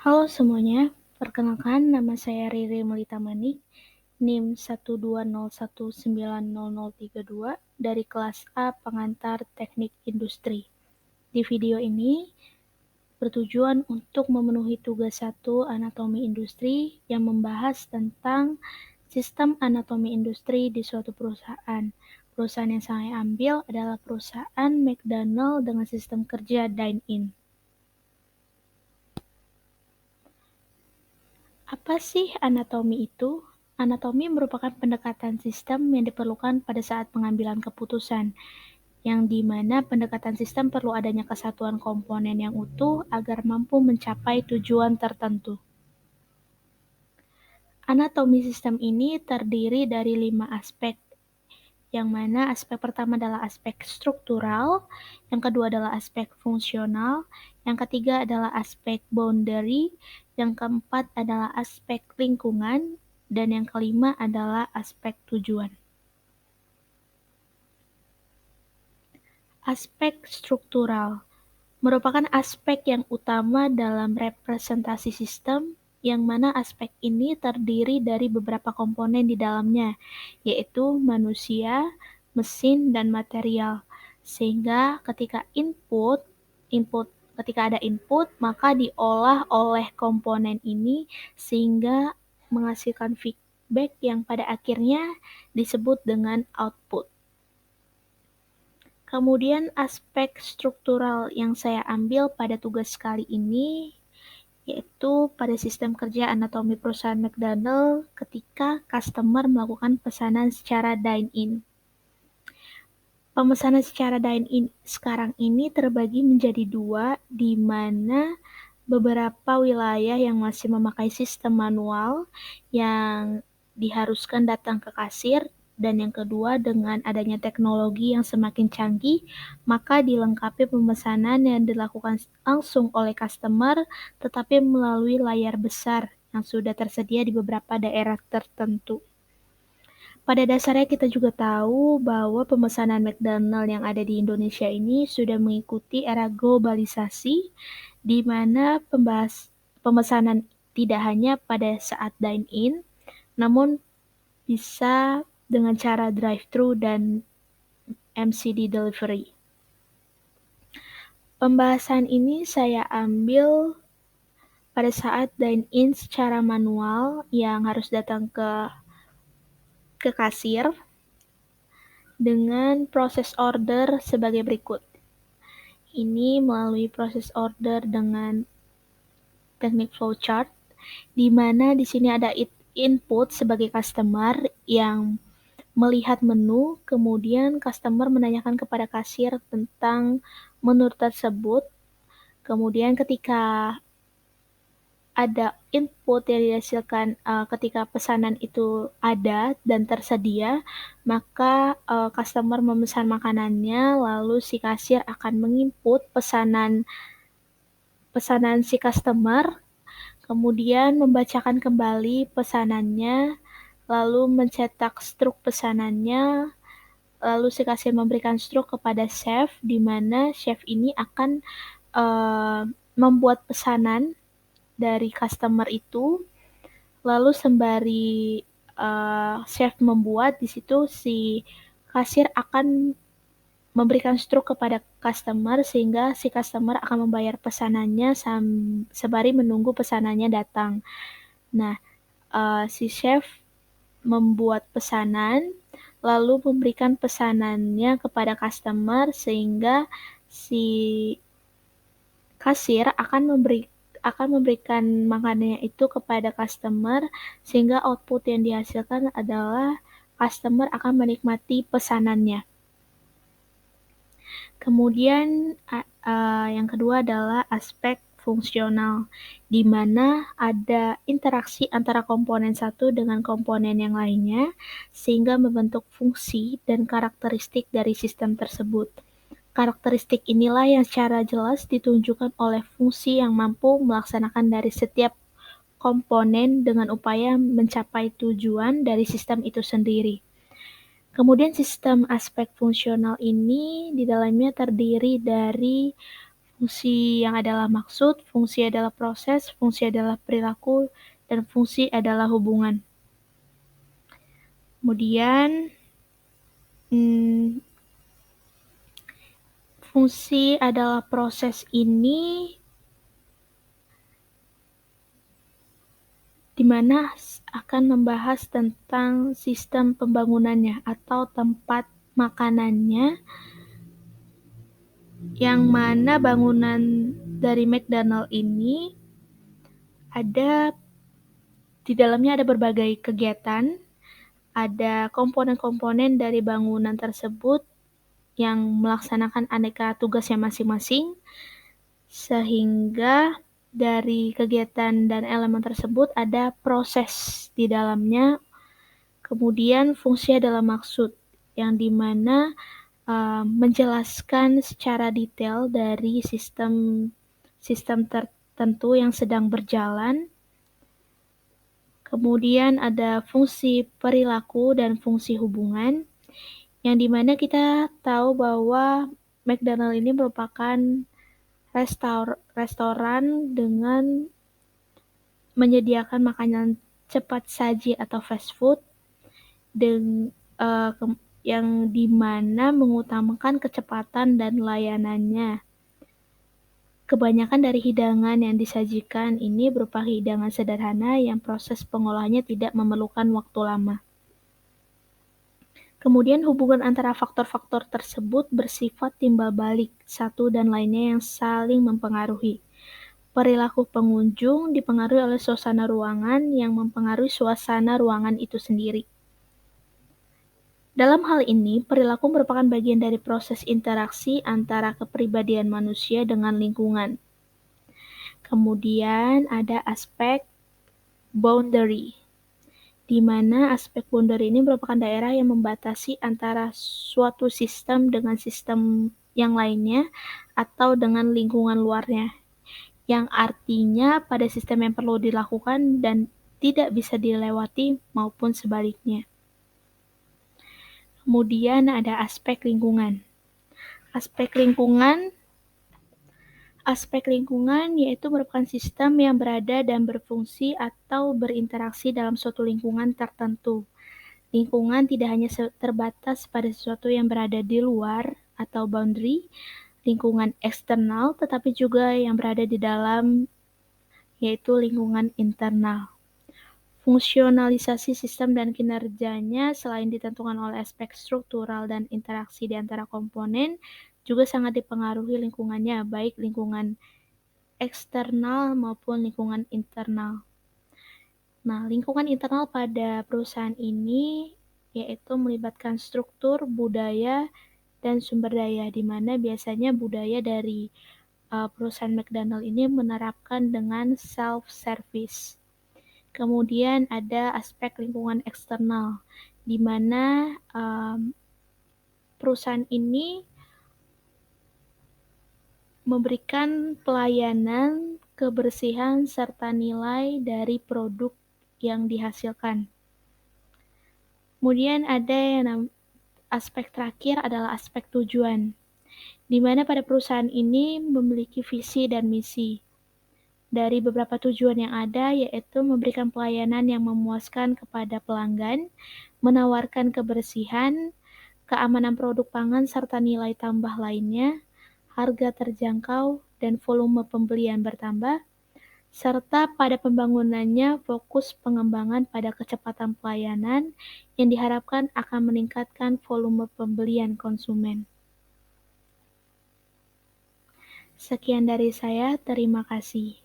Halo semuanya, perkenalkan nama saya Riri Melita Manik, NIM 120190032 dari kelas A Pengantar Teknik Industri. Di video ini bertujuan untuk memenuhi tugas 1 Anatomi Industri yang membahas tentang sistem anatomi industri di suatu perusahaan. Perusahaan yang saya ambil adalah perusahaan McDonald dengan sistem kerja dine-in. Apa sih anatomi itu? Anatomi merupakan pendekatan sistem yang diperlukan pada saat pengambilan keputusan, yang di mana pendekatan sistem perlu adanya kesatuan komponen yang utuh agar mampu mencapai tujuan tertentu. Anatomi sistem ini terdiri dari 5 aspek, yang mana aspek pertama adalah aspek struktural, yang kedua adalah aspek fungsional, yang ketiga adalah aspek boundary, yang keempat adalah aspek lingkungan, dan yang kelima adalah aspek tujuan. Aspek struktural merupakan aspek yang utama dalam representasi sistem, yang mana aspek ini terdiri dari beberapa komponen di dalamnya, yaitu manusia, mesin, dan material. Sehingga ketika ada input, maka diolah oleh komponen ini sehingga menghasilkan feedback yang pada akhirnya disebut dengan output. Kemudian aspek struktural yang saya ambil pada tugas kali ini yaitu pada sistem kerja anatomi perusahaan McDonald ketika customer melakukan pesanan secara dine-in. Pemesanan secara dine-in sekarang ini terbagi menjadi 2, di mana beberapa wilayah yang masih memakai sistem manual yang diharuskan datang ke kasir, dan yang kedua dengan adanya teknologi yang semakin canggih, maka dilengkapi pemesanan yang dilakukan langsung oleh customer tetapi melalui layar besar yang sudah tersedia di beberapa daerah tertentu. Pada dasarnya kita juga tahu bahwa pemesanan McDonald yang ada di Indonesia ini sudah mengikuti era globalisasi, di mana pemesanan tidak hanya pada saat dine-in, namun bisa dengan cara drive-thru dan MCD delivery. Pembahasan ini saya ambil pada saat dine-in secara manual yang harus datang ke kasir dengan proses order sebagai berikut. Ini melalui proses order dengan teknik flowchart, di mana di sini ada input sebagai customer yang melihat menu, kemudian customer menanyakan kepada kasir tentang menu tersebut. Kemudian ketika ada input yang dihasilkan ketika pesanan itu ada dan tersedia, maka customer memesan makanannya, lalu si kasir akan menginput pesanan si customer, kemudian membacakan kembali pesanannya, lalu mencetak struk pesanannya, lalu si kasir memberikan struk kepada chef, di mana chef ini akan membuat pesanan dari customer itu, lalu sembari chef membuat, di situ si kasir akan memberikan struk kepada customer sehingga si customer akan membayar pesanannya sembari menunggu pesanannya datang. Nah, si chef membuat pesanan lalu memberikan pesanannya kepada customer sehingga si kasir akan memberikan makanannya itu kepada customer sehingga output yang dihasilkan adalah customer akan menikmati pesanannya. Kemudian yang kedua adalah aspek fungsional, di mana ada interaksi antara komponen satu dengan komponen yang lainnya sehingga membentuk fungsi dan karakteristik dari sistem tersebut. Karakteristik inilah yang secara jelas ditunjukkan oleh fungsi yang mampu melaksanakan dari setiap komponen dengan upaya mencapai tujuan dari sistem itu sendiri. Kemudian sistem aspek fungsional ini di dalamnya terdiri dari Fungsi yang adalah maksud, fungsi adalah proses, fungsi adalah perilaku, dan fungsi adalah hubungan. Kemudian, fungsi adalah proses ini di mana akan membahas tentang sistem pembangunannya atau tempat makanannya, yang mana bangunan dari McDonald ini di dalamnya ada berbagai kegiatan, ada komponen-komponen dari bangunan tersebut yang melaksanakan aneka tugasnya masing-masing, sehingga dari kegiatan dan elemen tersebut ada proses di dalamnya. Kemudian fungsi adalah maksud, yang dimana menjelaskan secara detail dari sistem tertentu yang sedang berjalan. Kemudian ada fungsi perilaku dan fungsi hubungan, yang dimana kita tahu bahwa McDonald ini merupakan restoran dengan menyediakan makanan cepat saji atau fast food, yang dimana mengutamakan kecepatan dan layanannya. Kebanyakan dari hidangan yang disajikan ini berupa hidangan sederhana yang proses pengolahannya tidak memerlukan waktu lama. Kemudian hubungan antara faktor-faktor tersebut bersifat timbal balik satu dan lainnya yang saling mempengaruhi. Perilaku pengunjung dipengaruhi oleh suasana ruangan yang mempengaruhi suasana ruangan itu sendiri. Dalam hal ini, perilaku merupakan bagian dari proses interaksi antara kepribadian manusia dengan lingkungan. Kemudian ada aspek boundary, di mana aspek boundary ini merupakan daerah yang membatasi antara suatu sistem dengan sistem yang lainnya atau dengan lingkungan luarnya, yang artinya pada sistem yang perlu dilakukan dan tidak bisa dilewati maupun sebaliknya. Kemudian ada aspek lingkungan. Aspek lingkungan yaitu merupakan sistem yang berada dan berfungsi atau berinteraksi dalam suatu lingkungan tertentu. Lingkungan tidak hanya terbatas pada sesuatu yang berada di luar atau boundary, lingkungan eksternal, tetapi juga yang berada di dalam, yaitu lingkungan internal. Fungsionalisasi sistem dan kinerjanya selain ditentukan oleh aspek struktural dan interaksi di antara komponen, juga sangat dipengaruhi lingkungannya, baik lingkungan eksternal maupun lingkungan internal. Nah, lingkungan internal pada perusahaan ini yaitu melibatkan struktur, budaya, dan sumber daya, di mana biasanya budaya dari perusahaan McDonald ini menerapkan dengan self-service. Kemudian ada aspek lingkungan eksternal, di mana perusahaan ini memberikan pelayanan, kebersihan, serta nilai dari produk yang dihasilkan. Kemudian ada aspek terakhir adalah aspek tujuan, di mana pada perusahaan ini memiliki visi dan misi. Dari beberapa tujuan yang ada, yaitu memberikan pelayanan yang memuaskan kepada pelanggan, menawarkan kebersihan, keamanan produk pangan, serta nilai tambah lainnya, harga terjangkau, dan volume pembelian bertambah, serta pada pembangunannya fokus pengembangan pada kecepatan pelayanan yang diharapkan akan meningkatkan volume pembelian konsumen. Sekian dari saya, terima kasih.